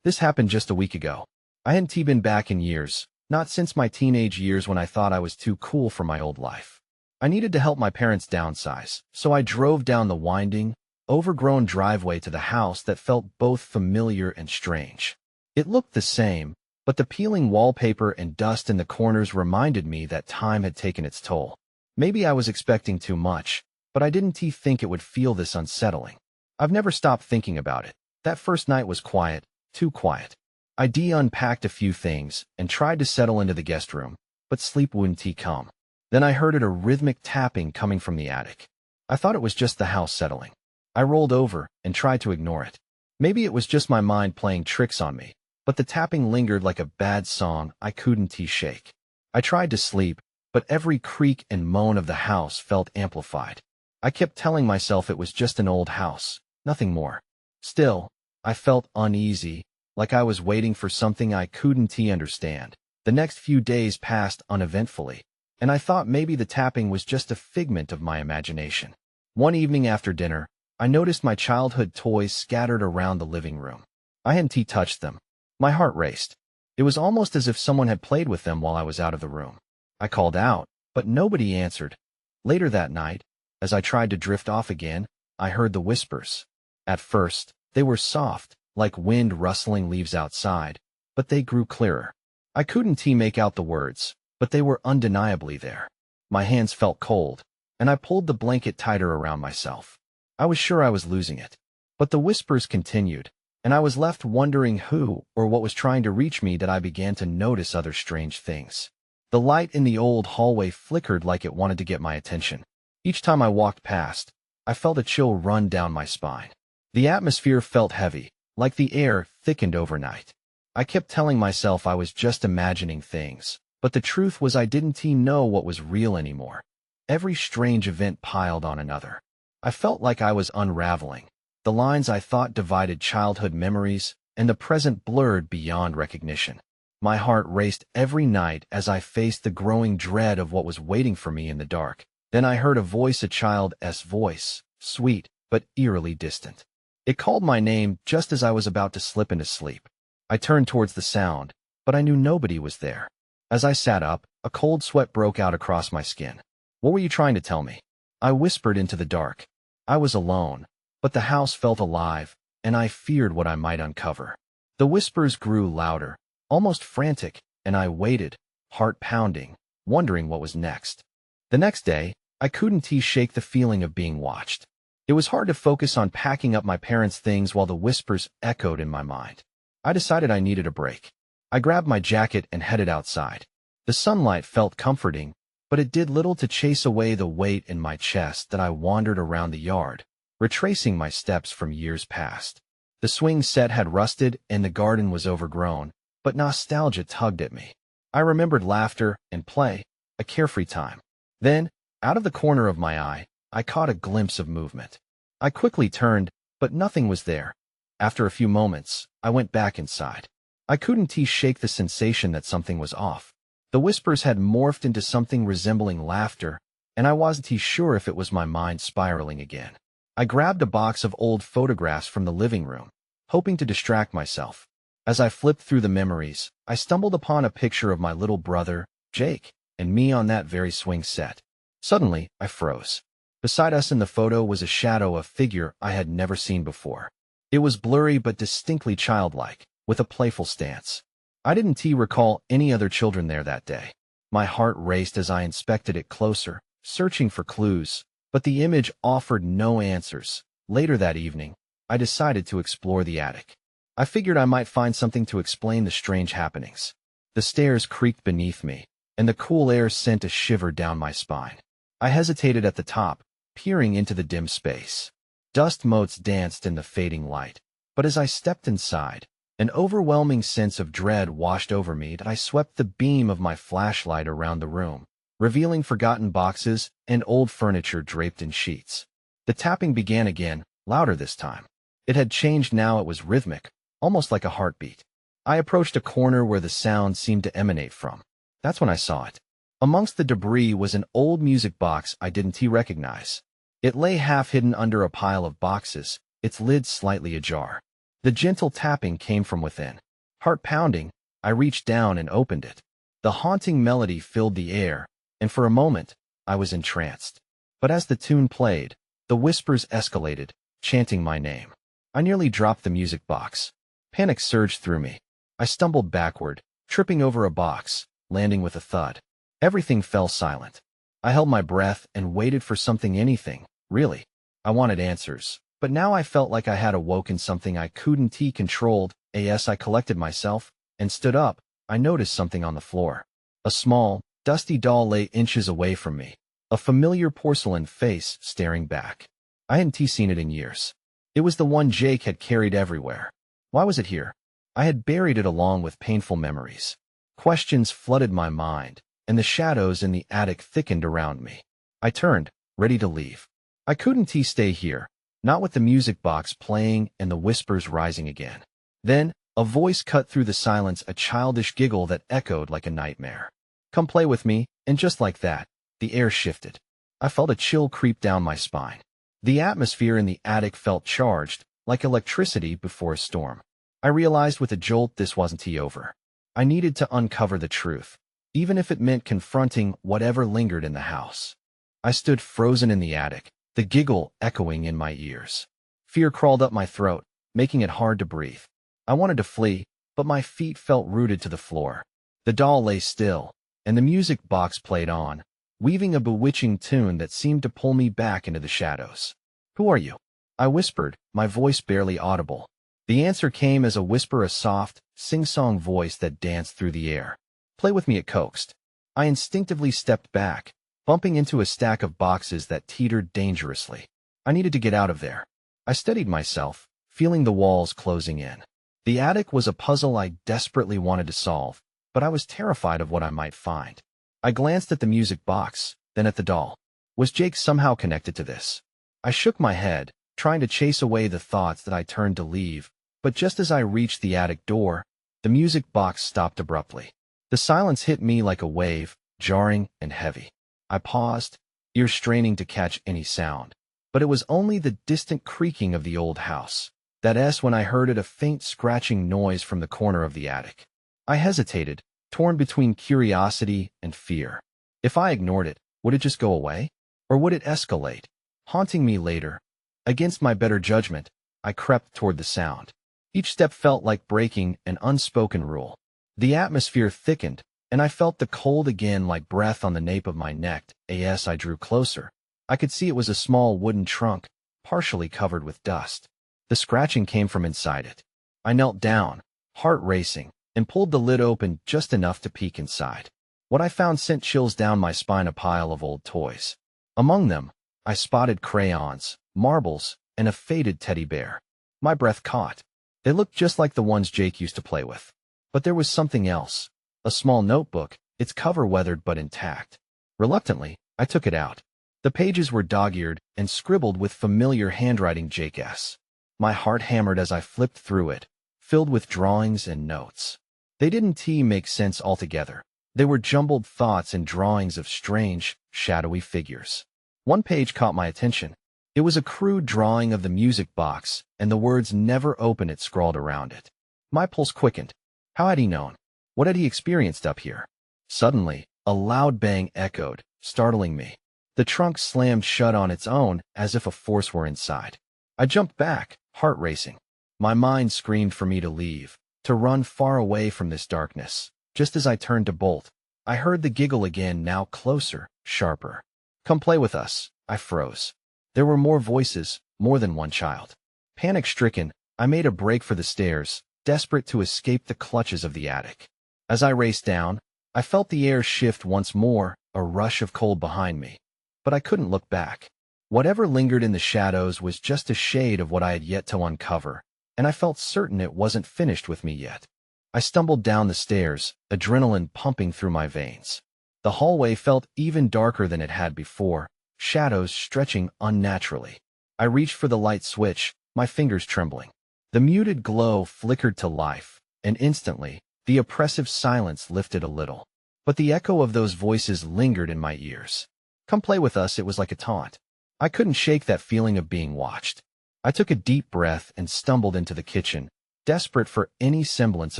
This happened just a week ago. I hadn't been back in years, not since my teenage years when I thought I was too cool for my old life. I needed to help my parents downsize, so I drove down the winding, overgrown driveway to the house that felt both familiar and strange. It looked the same, but the peeling wallpaper and dust in the corners reminded me that time had taken its toll. Maybe I was expecting too much, but I didn't think it would feel this unsettling. I've never stopped thinking about it. That first night was quiet, too quiet. I unpacked a few things and tried to settle into the guest room, but sleep wouldn't come. Then I heard a rhythmic tapping coming from the attic. I thought it was just the house settling. I rolled over and tried to ignore it. Maybe it was just my mind playing tricks on me, but the tapping lingered like a bad song I couldn't shake. I tried to sleep, but every creak and moan of the house felt amplified. I kept telling myself it was just an old house, nothing more. Still, I felt uneasy, like I was waiting for something I couldn't understand. The next few days passed uneventfully, and I thought maybe the tapping was just a figment of my imagination. One evening after dinner, I noticed my childhood toys scattered around the living room. I hadn't touched them. My heart raced. It was almost as if someone had played with them while I was out of the room. I called out, but nobody answered. Later that night, as I tried to drift off again, I heard the whispers. At first, they were soft, like wind rustling leaves outside, but they grew clearer. I couldn't make out the words, but they were undeniably there. My hands felt cold, and I pulled the blanket tighter around myself. I was sure I was losing it. But the whispers continued, and I was left wondering who or what was trying to reach me that I began to notice other strange things. The light in the old hallway flickered like it wanted to get my attention. Each time I walked past, I felt a chill run down my spine. The atmosphere felt heavy, like the air thickened overnight. I kept telling myself I was just imagining things, but the truth was I didn't know what was real anymore. Every strange event piled on another. I felt like I was unraveling. The lines I thought divided childhood memories and the present blurred beyond recognition. My heart raced every night as I faced the growing dread of what was waiting for me in the dark. Then I heard a child's voice, sweet but eerily distant. It called my name just as I was about to slip into sleep. I turned towards the sound, but I knew nobody was there. As I sat up, a cold sweat broke out across my skin. What were you trying to tell me? I whispered into the dark. I was alone, but the house felt alive, and I feared what I might uncover. The whispers grew louder, almost frantic, and I waited, heart pounding, wondering what was next. The next day, I couldn't shake the feeling of being watched. It was hard to focus on packing up my parents' things while the whispers echoed in my mind. I decided I needed a break. I grabbed my jacket and headed outside. The sunlight felt comforting, but it did little to chase away the weight in my chest that I wandered around the yard, retracing my steps from years past. The swing set had rusted and the garden was overgrown, but nostalgia tugged at me. I remembered laughter and play, a carefree time. Then, out of the corner of my eye, I caught a glimpse of movement. I quickly turned, but nothing was there. After a few moments, I went back inside. I couldn't shake the sensation that something was off. The whispers had morphed into something resembling laughter, and I wasn't sure if it was my mind spiraling again. I grabbed a box of old photographs from the living room, hoping to distract myself. As I flipped through the memories, I stumbled upon a picture of my little brother, Jake, and me on that very swing set. Suddenly, I froze. Beside us in the photo was a shadow, a figure I had never seen before. It was blurry but distinctly childlike, with a playful stance. I didn't recall any other children there that day. My heart raced as I inspected it closer, searching for clues, but the image offered no answers. Later that evening, I decided to explore the attic. I figured I might find something to explain the strange happenings. The stairs creaked beneath me, and the cool air sent a shiver down my spine. I hesitated at the top, peering into the dim space. Dust motes danced in the fading light, but as I stepped inside, an overwhelming sense of dread washed over me that I swept the beam of my flashlight around the room, revealing forgotten boxes and old furniture draped in sheets. The tapping began again, louder this time. It had changed now, it was rhythmic, almost like a heartbeat. I approached a corner where the sound seemed to emanate from. That's when I saw it. Amongst the debris was an old music box I didn't recognize. It lay half hidden under a pile of boxes, its lid slightly ajar. The gentle tapping came from within. Heart pounding, I reached down and opened it. The haunting melody filled the air, and for a moment, I was entranced. But as the tune played, the whispers escalated, chanting my name. I nearly dropped the music box. Panic surged through me. I stumbled backward, tripping over a box, landing with a thud. Everything fell silent. I held my breath and waited for anything, really. I wanted answers, but now I felt like I had awoken something I couldn't control. As I collected myself and stood up, I noticed something on the floor. A small, dusty doll lay inches away from me, a familiar porcelain face staring back. I hadn't seen it in years. It was the one Jake had carried everywhere. Why was it here? I had buried it along with painful memories. Questions flooded my mind, and the shadows in the attic thickened around me. I turned, ready to leave. I couldn't stay here, not with the music box playing and the whispers rising again. Then, a voice cut through the silence, a childish giggle that echoed like a nightmare. Come play with me, and just like that, the air shifted. I felt a chill creep down my spine. The atmosphere in the attic felt charged, like electricity before a storm. I realized with a jolt this wasn't over. I needed to uncover the truth, even if it meant confronting whatever lingered in the house. I stood frozen in the attic, the giggle echoing in my ears. Fear crawled up my throat, making it hard to breathe. I wanted to flee, but my feet felt rooted to the floor. The doll lay still, and the music box played on, weaving a bewitching tune that seemed to pull me back into the shadows. Who are you? I whispered, my voice barely audible. The answer came as a whisper, a soft, sing-song voice that danced through the air. Play with me, it coaxed. I instinctively stepped back, bumping into a stack of boxes that teetered dangerously. I needed to get out of there. I steadied myself, feeling the walls closing in. The attic was a puzzle I desperately wanted to solve, but I was terrified of what I might find. I glanced at the music box, then at the doll. Was Jake somehow connected to this? I shook my head, trying to chase away the thoughts that I turned to leave, but just as I reached the attic door, the music box stopped abruptly. The silence hit me like a wave, jarring and heavy. I paused, ears straining to catch any sound, but it was only the distant creaking of the old house. When I heard it, a faint scratching noise from the corner of the attic. I hesitated, torn between curiosity and fear. If I ignored it, would it just go away? Or would it escalate, haunting me later? Against my better judgment, I crept toward the sound. Each step felt like breaking an unspoken rule. The atmosphere thickened, and I felt the cold again, like breath on the nape of my neck. As I drew closer, I could see it was a small wooden trunk, partially covered with dust. The scratching came from inside it. I knelt down, heart racing, and pulled the lid open just enough to peek inside. What I found sent chills down my spine, a pile of old toys. Among them, I spotted crayons, marbles, and a faded teddy bear. My breath caught. They looked just like the ones Jake used to play with. But there was something else. A small notebook, its cover weathered but intact. Reluctantly, I took it out. The pages were dog-eared and scribbled with familiar handwriting, Jake S. My heart hammered as I flipped through it, filled with drawings and notes. They didn't make sense altogether. They were jumbled thoughts and drawings of strange, shadowy figures. One page caught my attention. It was a crude drawing of the music box, and the words "never open it" scrawled around it. My pulse quickened. How had he known? What had he experienced up here? Suddenly, a loud bang echoed, startling me. The trunk slammed shut on its own, as if a force were inside. I jumped back, heart racing. My mind screamed for me to leave, to run far away from this darkness. Just as I turned to bolt, I heard the giggle again, now closer, sharper. Come play with us. I froze. There were more voices, more than one child. Panic-stricken, I made a break for the stairs, desperate to escape the clutches of the attic. As I raced down, I felt the air shift once more, a rush of cold behind me. But I couldn't look back. Whatever lingered in the shadows was just a shade of what I had yet to uncover, and I felt certain it wasn't finished with me yet. I stumbled down the stairs, adrenaline pumping through my veins. The hallway felt even darker than it had before, shadows stretching unnaturally. I reached for the light switch, my fingers trembling. The muted glow flickered to life, and instantly, the oppressive silence lifted a little. But the echo of those voices lingered in my ears. Come play with us, it was like a taunt. I couldn't shake that feeling of being watched. I took a deep breath and stumbled into the kitchen, desperate for any semblance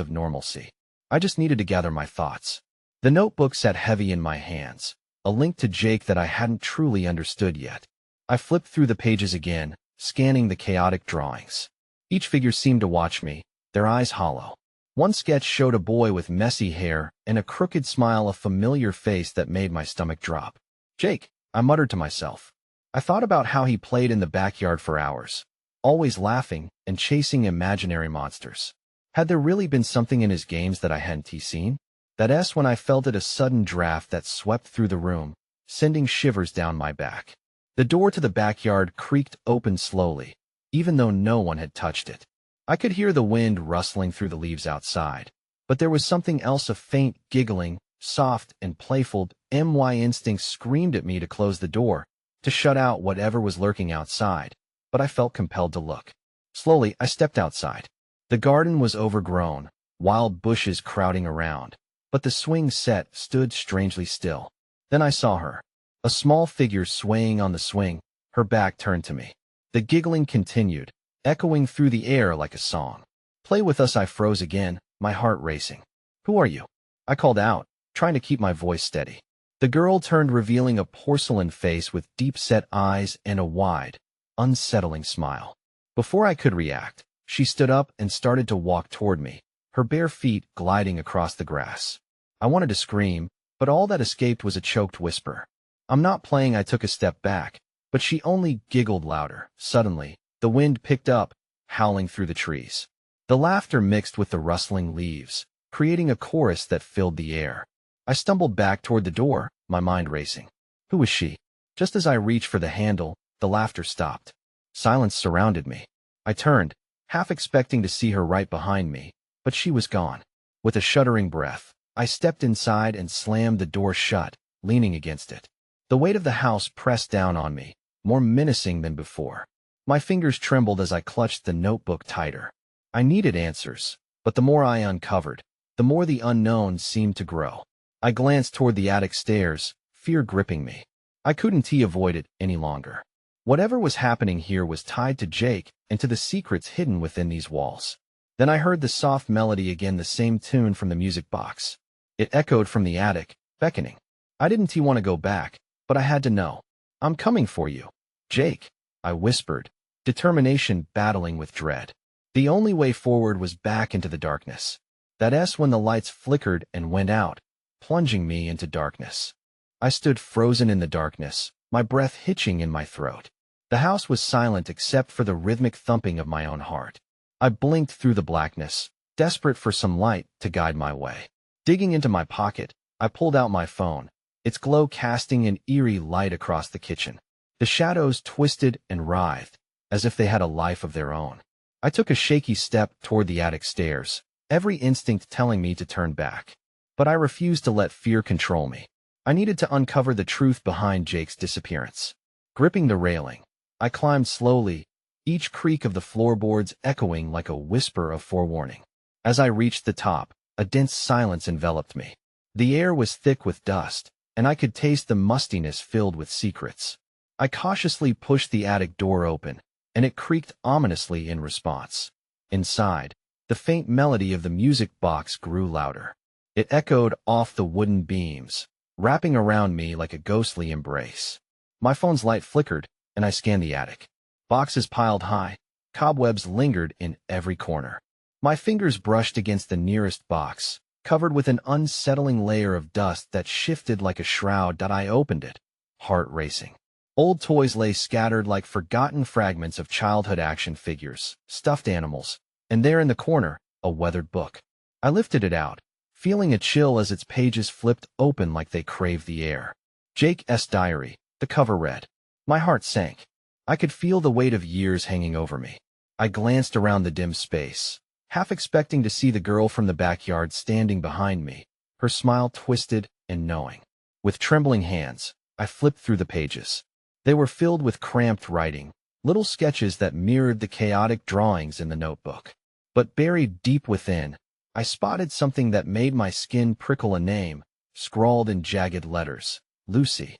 of normalcy. I just needed to gather my thoughts. The notebook sat heavy in my hands, a link to Jake that I hadn't truly understood yet. I flipped through the pages again, scanning the chaotic drawings. Each figure seemed to watch me, their eyes hollow. One sketch showed a boy with messy hair and a crooked smile, a familiar face that made my stomach drop. Jake, I muttered to myself. I thought about how he played in the backyard for hours, always laughing and chasing imaginary monsters. Had there really been something in his games that I hadn't seen? That S when I felt it, a sudden draft that swept through the room, sending shivers down my back. The door to the backyard creaked open slowly, even though no one had touched it. I could hear the wind rustling through the leaves outside, but there was something else, a faint giggling, soft and playful. My instincts screamed at me to close the door, to shut out whatever was lurking outside, but I felt compelled to look. Slowly, I stepped outside. The garden was overgrown, wild bushes crowding around, but the swing set stood strangely still. Then I saw her, a small figure swaying on the swing, her back turned to me. The giggling continued, echoing through the air like a song. Play with us, I froze again, my heart racing. Who are you? I called out, trying to keep my voice steady. The girl turned, revealing a porcelain face with deep-set eyes and a wide, unsettling smile. Before I could react, she stood up and started to walk toward me, her bare feet gliding across the grass. I wanted to scream, but all that escaped was a choked whisper. I'm not playing. I took a step back, but she only giggled louder. Suddenly, the wind picked up, howling through the trees. The laughter mixed with the rustling leaves, creating a chorus that filled the air. I stumbled back toward the door, my mind racing. Who was she? Just as I reached for the handle, the laughter stopped. Silence surrounded me. I turned, half expecting to see her right behind me, but she was gone. With a shuddering breath, I stepped inside and slammed the door shut, leaning against it. The weight of the house pressed down on me, more menacing than before. My fingers trembled as I clutched the notebook tighter. I needed answers, but the more I uncovered, the more the unknown seemed to grow. I glanced toward the attic stairs, fear gripping me. I couldn't avoid it any longer. Whatever was happening here was tied to Jake and to the secrets hidden within these walls. Then I heard the soft melody again, the same tune from the music box. It echoed from the attic, beckoning. I didn't want to go back, but I had to know. I'm coming for you, Jake, I whispered, determination battling with dread. The only way forward was back into the darkness. That S when the lights flickered and went out, plunging me into darkness. I stood frozen in the darkness, my breath hitching in my throat. The house was silent except for the rhythmic thumping of my own heart. I blinked through the blackness, desperate for some light to guide my way. Digging into my pocket, I pulled out my phone, its glow casting an eerie light across the kitchen. The shadows twisted and writhed, as if they had a life of their own. I took a shaky step toward the attic stairs, every instinct telling me to turn back. But I refused to let fear control me. I needed to uncover the truth behind Jake's disappearance. Gripping the railing, I climbed slowly, each creak of the floorboards echoing like a whisper of forewarning. As I reached the top, a dense silence enveloped me. The air was thick with dust, and I could taste the mustiness filled with secrets. I cautiously pushed the attic door open, and it creaked ominously in response. Inside, the faint melody of the music box grew louder. It echoed off the wooden beams, wrapping around me like a ghostly embrace. My phone's light flickered, and I scanned the attic. Boxes piled high, cobwebs lingered in every corner. My fingers brushed against the nearest box, covered with an unsettling layer of dust that shifted like a shroud. I opened it, heart racing. Old toys lay scattered like forgotten fragments of childhood action figures, stuffed animals, and there in the corner, a weathered book. I lifted it out, feeling a chill as its pages flipped open like they craved the air. Jake's diary, the cover read. My heart sank. I could feel the weight of years hanging over me. I glanced around the dim space, half expecting to see the girl from the backyard standing behind me, her smile twisted and knowing. With trembling hands, I flipped through the pages. They were filled with cramped writing, little sketches that mirrored the chaotic drawings in the notebook. But buried deep within, I spotted something that made my skin prickle, a name, scrawled in jagged letters, Lucy.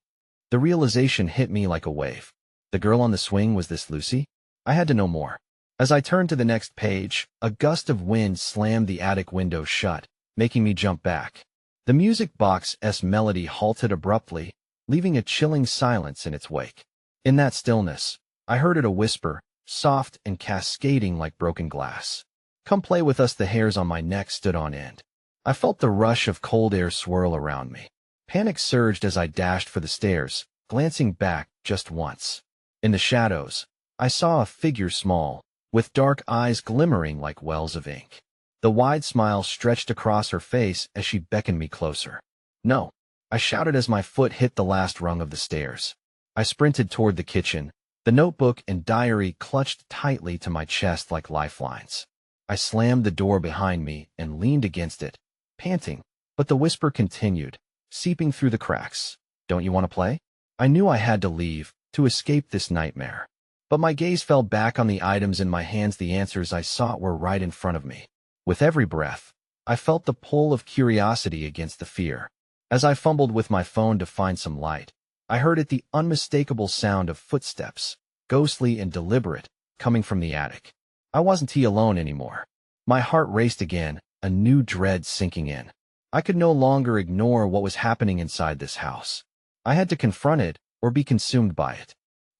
The realization hit me like a wave. The girl on the swing, was this Lucy? I had to know more. As I turned to the next page, a gust of wind slammed the attic window shut, making me jump back. The music box's melody halted abruptly, leaving a chilling silence in its wake. In that stillness, I heard it a whisper, soft and cascading like broken glass. "Come play with us." The hairs on my neck stood on end. I felt the rush of cold air swirl around me. Panic surged as I dashed for the stairs, glancing back just once. In the shadows, I saw a figure small, with dark eyes glimmering like wells of ink. The wide smile stretched across her face as she beckoned me closer. "No," I shouted as my foot hit the last rung of the stairs. I sprinted toward the kitchen, the notebook and diary clutched tightly to my chest like lifelines. I slammed the door behind me and leaned against it, panting, but the whisper continued, seeping through the cracks. "Don't you want to play?" I knew I had to leave, to escape this nightmare. But my gaze fell back on the items in my hands. The answers I sought were right in front of me. With every breath, I felt the pull of curiosity against the fear. As I fumbled with my phone to find some light, I heard it, the unmistakable sound of footsteps, ghostly and deliberate, coming from the attic. I wasn't alone anymore. My heart raced again, a new dread sinking in. I could no longer ignore what was happening inside this house. I had to confront it or be consumed by it.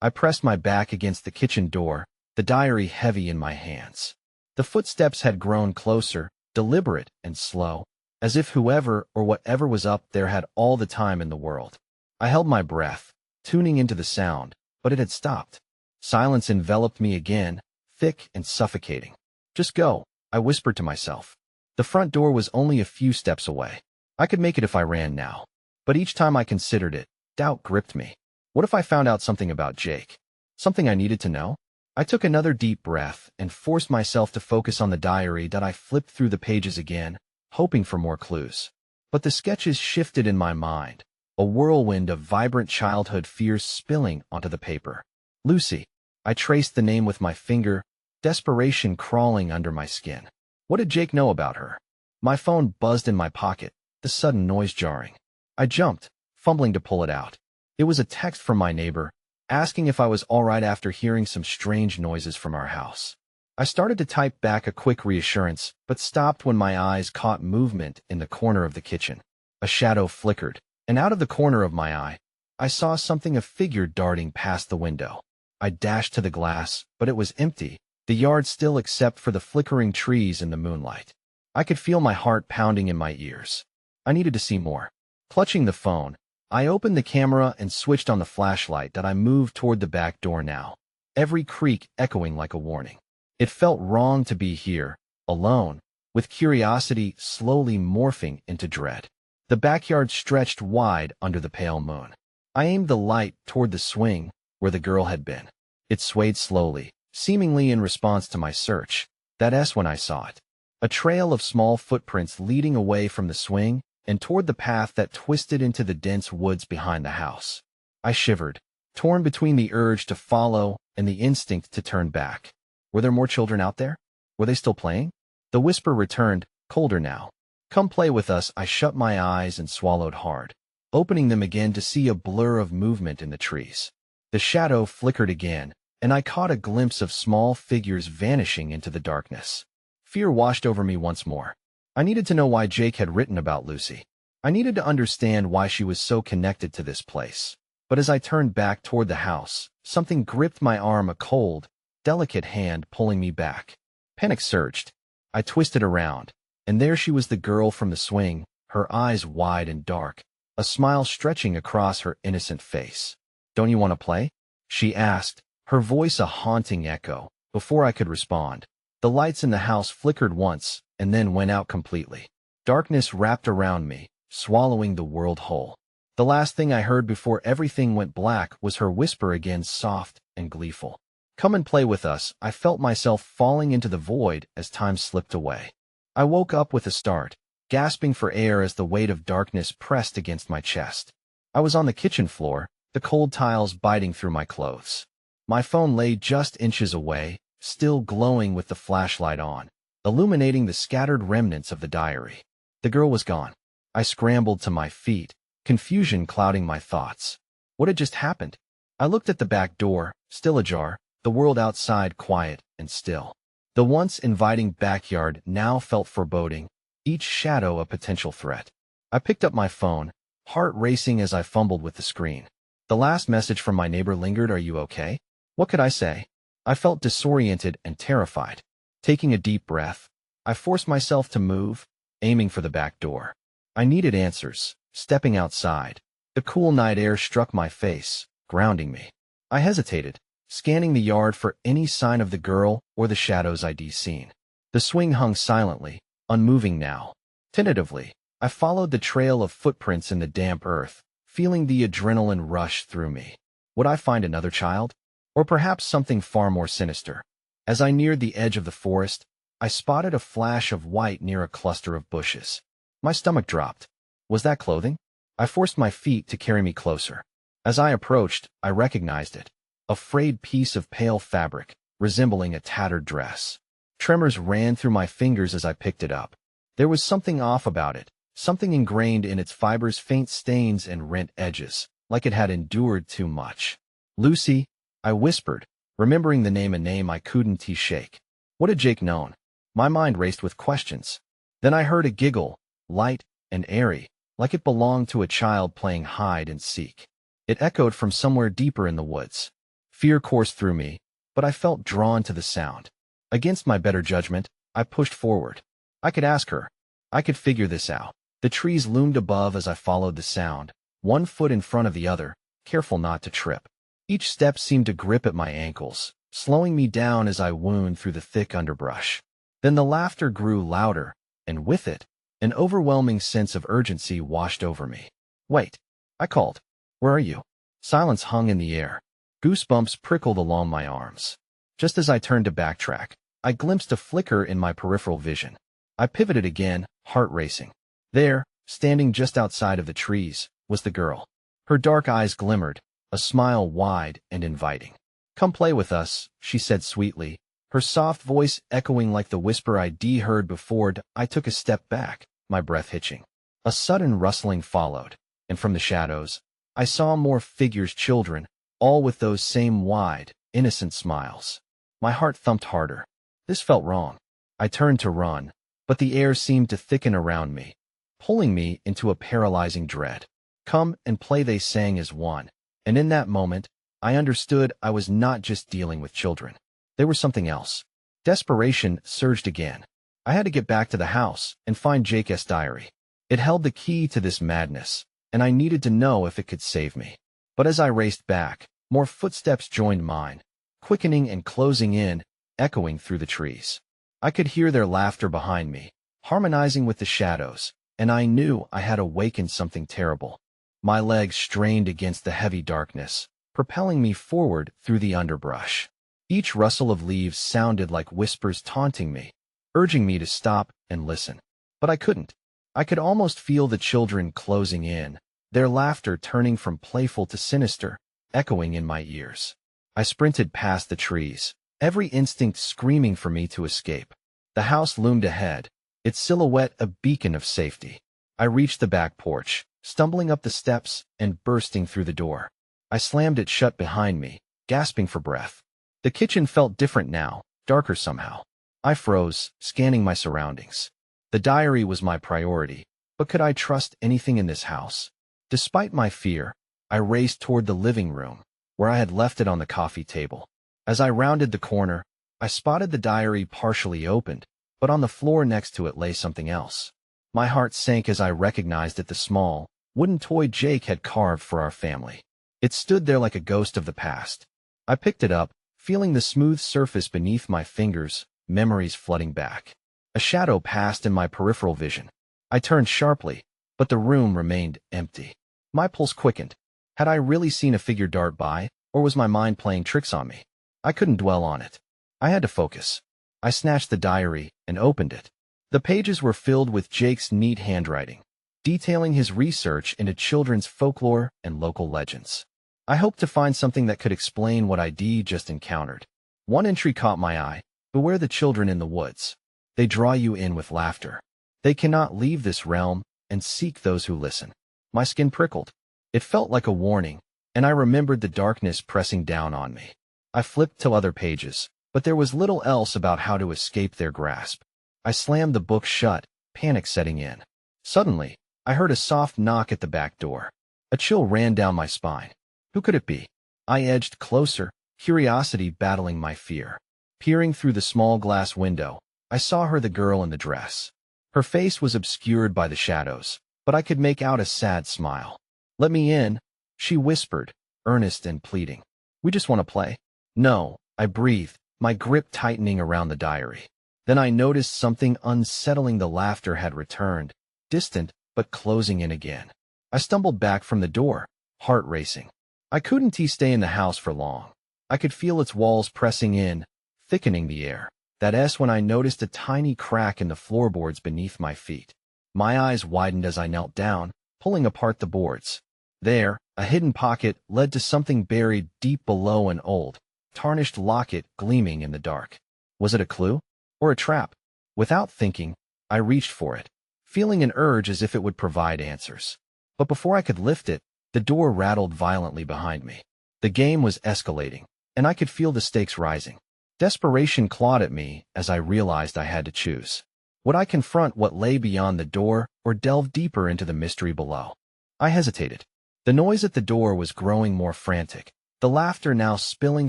I pressed my back against the kitchen door, the diary heavy in my hands. The footsteps had grown closer, deliberate and slow, as if whoever or whatever was up there had all the time in the world. I held my breath, tuning into the sound, but it had stopped. Silence enveloped me again, thick and suffocating. "Just go," I whispered to myself. The front door was only a few steps away. I could make it if I ran now. But each time I considered it, doubt gripped me. What if I found out something about Jake? Something I needed to know? I took another deep breath and forced myself to focus on the diary. That I flipped through the pages again, hoping for more clues. But the sketches shifted in my mind, a whirlwind of vibrant childhood fears spilling onto the paper. Lucy. I traced the name with my finger, desperation crawling under my skin. What did Jake know about her? My phone buzzed in my pocket, the sudden noise jarring. I jumped, fumbling to pull it out. It was a text from my neighbor, asking if I was all right after hearing some strange noises from our house. I started to type back a quick reassurance, but stopped when my eyes caught movement in the corner of the kitchen. A shadow flickered, and out of the corner of my eye, I saw something, a figure darting past the window. I dashed to the glass, but it was empty, the yard still except for the flickering trees in the moonlight. I could feel my heart pounding in my ears. I needed to see more. Clutching the phone, I opened the camera and switched on the flashlight. That I moved toward the back door now, every creak echoing like a warning. It felt wrong to be here, alone, with curiosity slowly morphing into dread. The backyard stretched wide under the pale moon. I aimed the light toward the swing where the girl had been. It swayed slowly, seemingly in response to my search. That's when I saw it. A trail of small footprints leading away from the swing and toward the path that twisted into the dense woods behind the house. I shivered, torn between the urge to follow and the instinct to turn back. Were there more children out there? Were they still playing? The whisper returned, colder now. "Come play with us." I shut my eyes and swallowed hard, opening them again to see a blur of movement in the trees. The shadow flickered again, and I caught a glimpse of small figures vanishing into the darkness. Fear washed over me once more. I needed to know why Jake had written about Lucy. I needed to understand why she was so connected to this place. But as I turned back toward the house, something gripped my arm, a cold, delicate hand pulling me back. Panic surged. I twisted around, and there she was, the girl from the swing, her eyes wide and dark, a smile stretching across her innocent face. "Don't you want to play?" she asked, her voice a haunting echo. Before I could respond, the lights in the house flickered once and then went out completely. Darkness wrapped around me, swallowing the world whole. The last thing I heard before everything went black was her whisper again, soft and gleeful. "Come and play with us." I felt myself falling into the void as time slipped away. I woke up with a start, gasping for air as the weight of darkness pressed against my chest. I was on the kitchen floor, the cold tiles biting through my clothes. My phone lay just inches away, still glowing with the flashlight on, illuminating the scattered remnants of the diary. The girl was gone. I scrambled to my feet, confusion clouding my thoughts. What had just happened? I looked at the back door, still ajar, the world outside quiet and still. The once inviting backyard now felt foreboding, each shadow a potential threat. I picked up my phone, heart racing as I fumbled with the screen. The last message from my neighbor lingered, "Are you okay?" What could I say? I felt disoriented and terrified. Taking a deep breath, I forced myself to move, aiming for the back door. I needed answers. Stepping outside, the cool night air struck my face, grounding me. I hesitated, scanning the yard for any sign of the girl or the shadows I'd seen. The swing hung silently, unmoving now. Tentatively, I followed the trail of footprints in the damp earth, feeling the adrenaline rush through me. Would I find another child? Or perhaps something far more sinister? As I neared the edge of the forest, I spotted a flash of white near a cluster of bushes. My stomach dropped. Was that clothing? I forced my feet to carry me closer. As I approached, I recognized it. A frayed piece of pale fabric, resembling a tattered dress. Tremors ran through my fingers as I picked it up. There was something off about it, something ingrained in its fibers, faint stains and rent edges, like it had endured too much. "Lucy," I whispered, remembering the name, a name I couldn't shake. What had Jake known? My mind raced with questions. Then I heard a giggle, light and airy, like it belonged to a child playing hide and seek. It echoed from somewhere deeper in the woods. Fear coursed through me, but I felt drawn to the sound. Against my better judgment, I pushed forward. I could ask her. I could figure this out. The trees loomed above as I followed the sound, one foot in front of the other, careful not to trip. Each step seemed to grip at my ankles, slowing me down as I wound through the thick underbrush. Then the laughter grew louder, and with it, an overwhelming sense of urgency washed over me. "Wait," I called. "Where are you?" Silence hung in the air. Goosebumps prickled along my arms. Just as I turned to backtrack, I glimpsed a flicker in my peripheral vision. I pivoted again, heart racing. There, standing just outside of the trees, was the girl. Her dark eyes glimmered, a smile wide and inviting. "Come play with us," she said sweetly, her soft voice echoing like the whisper I'd heard before. I took a step back, my breath hitching. A sudden rustling followed, and from the shadows, I saw more figures, children, all with those same wide, innocent smiles. My heart thumped harder. This felt wrong. I turned to run, but the air seemed to thicken around me, pulling me into a paralyzing dread. "Come and play," they sang as one, and in that moment, I understood I was not just dealing with children. There was something else. Desperation surged again. I had to get back to the house and find Jake's diary. It held the key to this madness, and I needed to know if it could save me. But as I raced back, more footsteps joined mine, quickening and closing in, echoing through the trees. I could hear their laughter behind me, harmonizing with the shadows, and I knew I had awakened something terrible. My legs strained against the heavy darkness, propelling me forward through the underbrush. Each rustle of leaves sounded like whispers taunting me, urging me to stop and listen. But I couldn't. I could almost feel the children closing in, their laughter turning from playful to sinister, echoing in my ears. I sprinted past the trees, every instinct screaming for me to escape. The house loomed ahead, its silhouette a beacon of safety. I reached the back porch, stumbling up the steps and bursting through the door. I slammed it shut behind me, gasping for breath. The kitchen felt different now, darker somehow. I froze, scanning my surroundings. The diary was my priority, but could I trust anything in this house? Despite my fear, I raced toward the living room, where I had left it on the coffee table. As I rounded the corner, I spotted the diary partially opened, but on the floor next to it lay something else. My heart sank as I recognized it, the small, wooden toy Jake had carved for our family. It stood there like a ghost of the past. I picked it up, feeling the smooth surface beneath my fingers, memories flooding back. A shadow passed in my peripheral vision. I turned sharply, but the room remained empty. My pulse quickened. Had I really seen a figure dart by, or was my mind playing tricks on me? I couldn't dwell on it. I had to focus. I snatched the diary and opened it. The pages were filled with Jake's neat handwriting, detailing his research into children's folklore and local legends. I hoped to find something that could explain what I'd just encountered. One entry caught my eye: "Beware the children in the woods. They draw you in with laughter. They cannot leave this realm and seek those who listen." My skin prickled. It felt like a warning, and I remembered the darkness pressing down on me. I flipped to other pages, but there was little else about how to escape their grasp. I slammed the book shut, panic setting in. Suddenly, I heard a soft knock at the back door. A chill ran down my spine. Who could it be? I edged closer, curiosity battling my fear. Peering through the small glass window, I saw her, the girl in the dress. Her face was obscured by the shadows, but I could make out a sad smile. "Let me in," she whispered, earnest and pleading. "We just want to play." "No," I breathed, my grip tightening around the diary. Then I noticed something unsettling. The laughter had returned, distant, but closing in again. I stumbled back from the door, heart racing. I couldn't stay in the house for long. I could feel its walls pressing in, thickening the air. That's when I noticed a tiny crack in the floorboards beneath my feet. My eyes widened as I knelt down, pulling apart the boards. There, a hidden pocket led to something buried deep below, an old, tarnished locket gleaming in the dark. Was it a clue? Or a trap? Without thinking, I reached for it, feeling an urge as if it would provide answers. But before I could lift it, the door rattled violently behind me. The game was escalating, and I could feel the stakes rising. Desperation clawed at me as I realized I had to choose. Would I confront what lay beyond the door or delve deeper into the mystery below? I hesitated. The noise at the door was growing more frantic, the laughter now spilling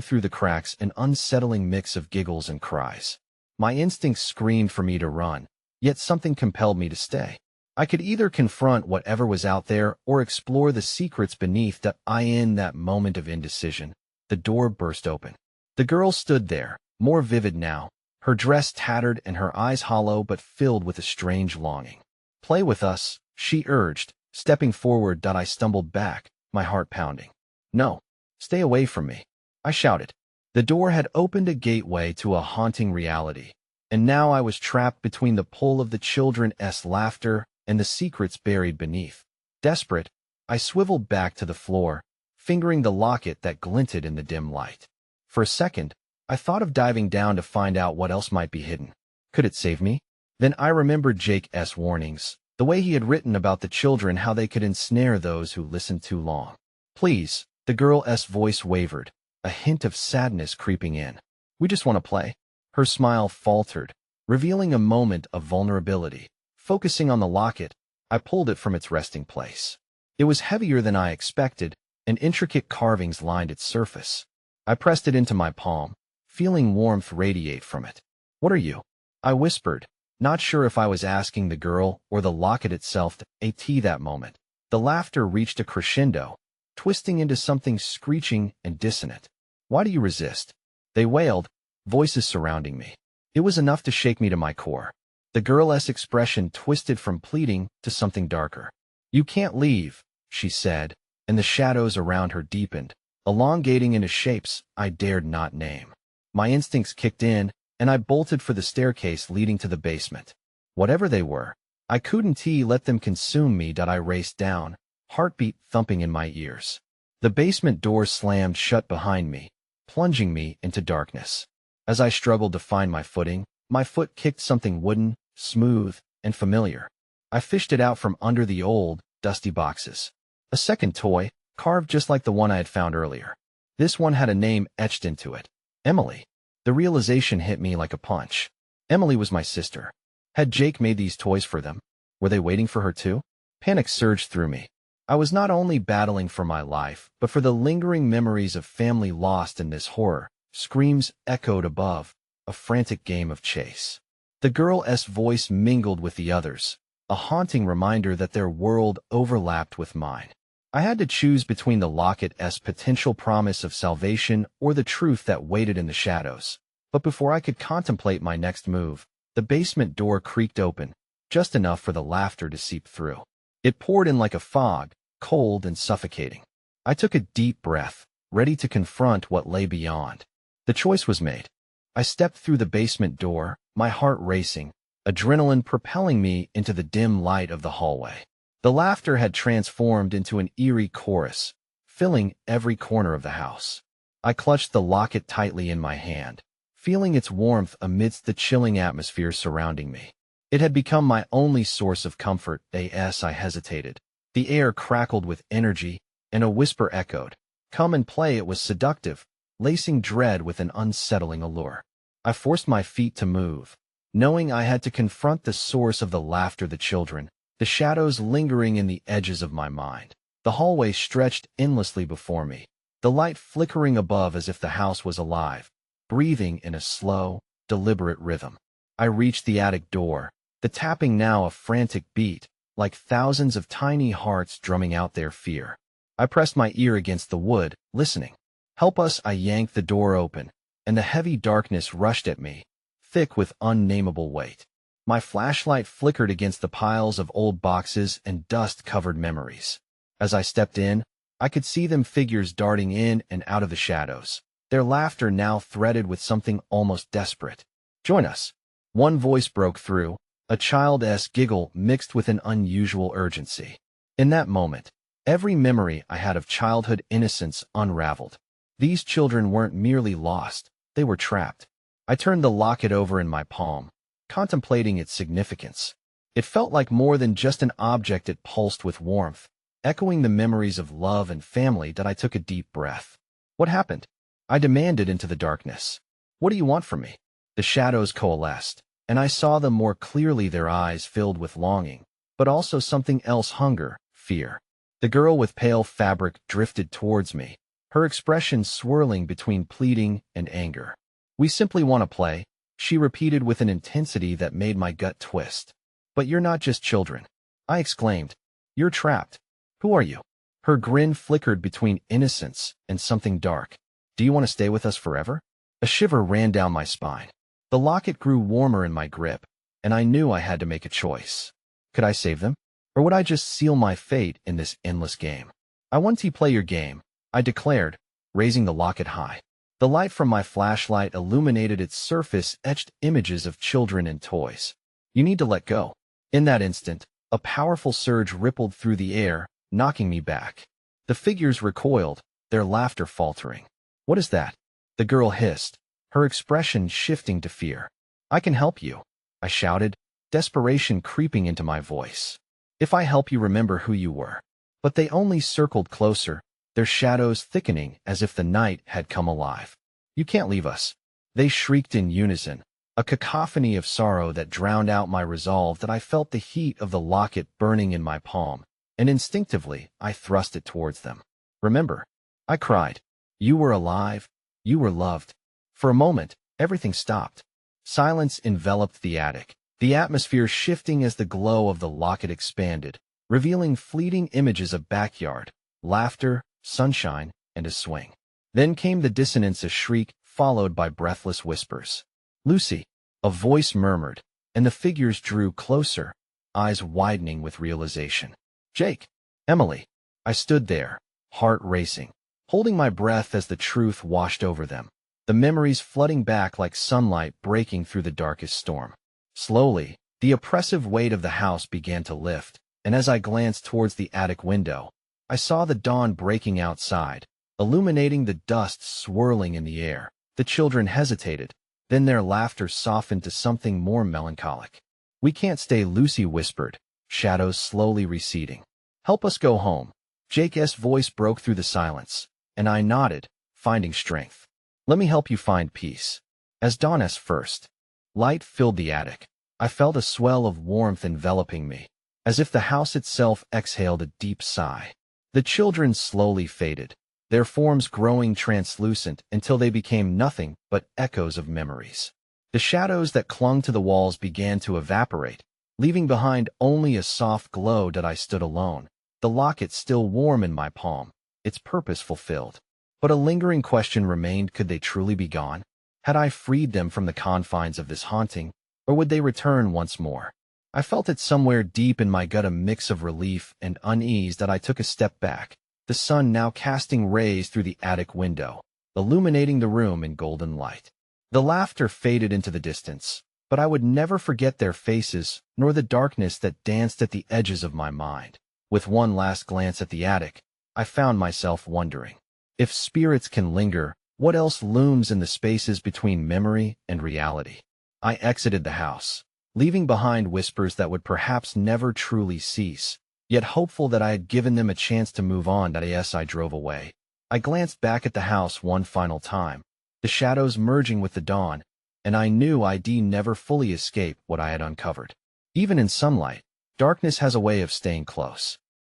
through the cracks, an unsettling mix of giggles and cries. My instincts screamed for me to run, yet something compelled me to stay. I could either confront whatever was out there or explore the secrets beneath. In that moment of indecision, the door burst open. The girl stood there, more vivid now, her dress tattered and her eyes hollow but filled with a strange longing. "Play with us," she urged, stepping forward. I stumbled back, my heart pounding. "No, stay away from me," I shouted. The door had opened a gateway to a haunting reality, and now I was trapped between the pull of the children's laughter and the secrets buried beneath. Desperate, I swiveled back to the floor, fingering the locket that glinted in the dim light. For a second, I thought of diving down to find out what else might be hidden. Could it save me? Then I remembered Jake's warnings, the way he had written about the children, how they could ensnare those who listened too long. "Please," the girl's voice wavered, a hint of sadness creeping in. "We just want to play." Her smile faltered, revealing a moment of vulnerability. Focusing on the locket, I pulled it from its resting place. It was heavier than I expected, and intricate carvings lined its surface. I pressed it into my palm, feeling warmth radiate from it. "What are you?" I whispered, not sure if I was asking the girl or the locket itself. That moment, the laughter reached a crescendo, twisting into something screeching and dissonant. "Why do you resist?" they wailed, voices surrounding me. It was enough to shake me to my core. The girl's expression twisted from pleading to something darker. "You can't leave," she said, and the shadows around her deepened, elongating into shapes I dared not name. My instincts kicked in, and I bolted for the staircase leading to the basement. Whatever they were, I couldn't let them consume me. I raced down, heartbeat thumping in my ears. The basement door slammed shut behind me, plunging me into darkness. As I struggled to find my footing, my foot kicked something wooden, smooth, and familiar. I fished it out from under the old, dusty boxes. A second toy, carved just like the one I had found earlier. This one had a name etched into it. Emily. The realization hit me like a punch. Emily was my sister. Had Jake made these toys for them? Were they waiting for her too? Panic surged through me. I was not only battling for my life, but for the lingering memories of family lost in this horror. Screams echoed above, a frantic game of chase. The girl's voice mingled with the others, a haunting reminder that their world overlapped with mine. I had to choose between the locket's potential promise of salvation or the truth that waited in the shadows. But before I could contemplate my next move, the basement door creaked open, just enough for the laughter to seep through. It poured in like a fog, cold and suffocating. I took a deep breath, ready to confront what lay beyond. The choice was made. I stepped through the basement door, my heart racing, adrenaline propelling me into the dim light of the hallway. The laughter had transformed into an eerie chorus, filling every corner of the house. I clutched the locket tightly in my hand, feeling its warmth amidst the chilling atmosphere surrounding me. It had become my only source of comfort. I hesitated. The air crackled with energy, and a whisper echoed. "Come and play." It was seductive, lacing dread with an unsettling allure. I forced my feet to move, knowing I had to confront the source of the laughter, the children, the shadows lingering in the edges of my mind. The hallway stretched endlessly before me, the light flickering above as if the house was alive, breathing in a slow, deliberate rhythm. I reached the attic door, the tapping now a frantic beat, like thousands of tiny hearts drumming out their fear. I pressed my ear against the wood, listening. "Help us!" I yanked the door open, and the heavy darkness rushed at me, thick with unnameable weight. My flashlight flickered against the piles of old boxes and dust-covered memories. As I stepped in, I could see them, figures darting in and out of the shadows, their laughter now threaded with something almost desperate. "Join us." One voice broke through, a childish giggle mixed with an unusual urgency. In that moment, every memory I had of childhood innocence unraveled. These children weren't merely lost, they were trapped. I turned the locket over in my palm, contemplating its significance. It felt like more than just an object. It pulsed with warmth, echoing the memories of love and family. That I took a deep breath. "What happened?" I demanded into the darkness. "What do you want from me?" The shadows coalesced, and I saw them more clearly, their eyes filled with longing, but also something else: hunger, fear. The girl with pale fabric drifted towards me, her expression swirling between pleading and anger. "We simply want to play," she repeated with an intensity that made my gut twist. "But you're not just children," I exclaimed. "You're trapped." "Who are you?" Her grin flickered between innocence and something dark. "Do you want to stay with us forever?" A shiver ran down my spine. The locket grew warmer in my grip, and I knew I had to make a choice. Could I save them? Or would I just seal my fate in this endless game? "I want to play your game," I declared, raising the locket high. The light from my flashlight illuminated its surface, etched images of children and toys. "You need to let go." In that instant, a powerful surge rippled through the air, knocking me back. The figures recoiled, their laughter faltering. "What is that?" the girl hissed, her expression shifting to fear. "I can help you," I shouted, desperation creeping into my voice. "If I help you remember who you were." But they only circled closer, their shadows thickening as if the night had come alive. "You can't leave us," they shrieked in unison, a cacophony of sorrow that drowned out my resolve. That I felt the heat of the locket burning in my palm, and instinctively I thrust it towards them. "Remember," I cried. "You were alive, you were loved." For a moment, everything stopped. Silence enveloped the attic, the atmosphere shifting as the glow of the locket expanded, revealing fleeting images of backyard, laughter, sunshine, and a swing. Then came the dissonance, a shriek, followed by breathless whispers. "Lucy," a voice murmured, and the figures drew closer, eyes widening with realization. "Jake." "Emily." I stood there, heart racing, holding my breath as the truth washed over them, the memories flooding back like sunlight breaking through the darkest storm. Slowly, the oppressive weight of the house began to lift, and as I glanced towards the attic window, I saw the dawn breaking outside, illuminating the dust swirling in the air. The children hesitated, then their laughter softened to something more melancholic. "We can't stay," Lucy whispered, shadows slowly receding. "Help us go home." Jake's voice broke through the silence, and I nodded, finding strength. "Let me help you find peace." As dawn's first light filled the attic, I felt a swell of warmth enveloping me, as if the house itself exhaled a deep sigh. The children slowly faded, their forms growing translucent until they became nothing but echoes of memories. The shadows that clung to the walls began to evaporate, leaving behind only a soft glow. That I stood alone, the locket still warm in my palm, its purpose fulfilled. But a lingering question remained: could they truly be gone? Had I freed them from the confines of this haunting, or would they return once more? I felt it somewhere deep in my gut, a mix of relief and unease. That I took a step back, the sun now casting rays through the attic window, illuminating the room in golden light. The laughter faded into the distance, but I would never forget their faces, nor the darkness that danced at the edges of my mind. With one last glance at the attic, I found myself wondering, if spirits can linger, what else looms in the spaces between memory and reality? I exited the house, leaving behind whispers that would perhaps never truly cease, yet hopeful that I had given them a chance to move on. As I drove away, I glanced back at the house one final time, the shadows merging with the dawn, and I knew I'd never fully escape what I had uncovered. Even in sunlight, darkness has a way of staying close.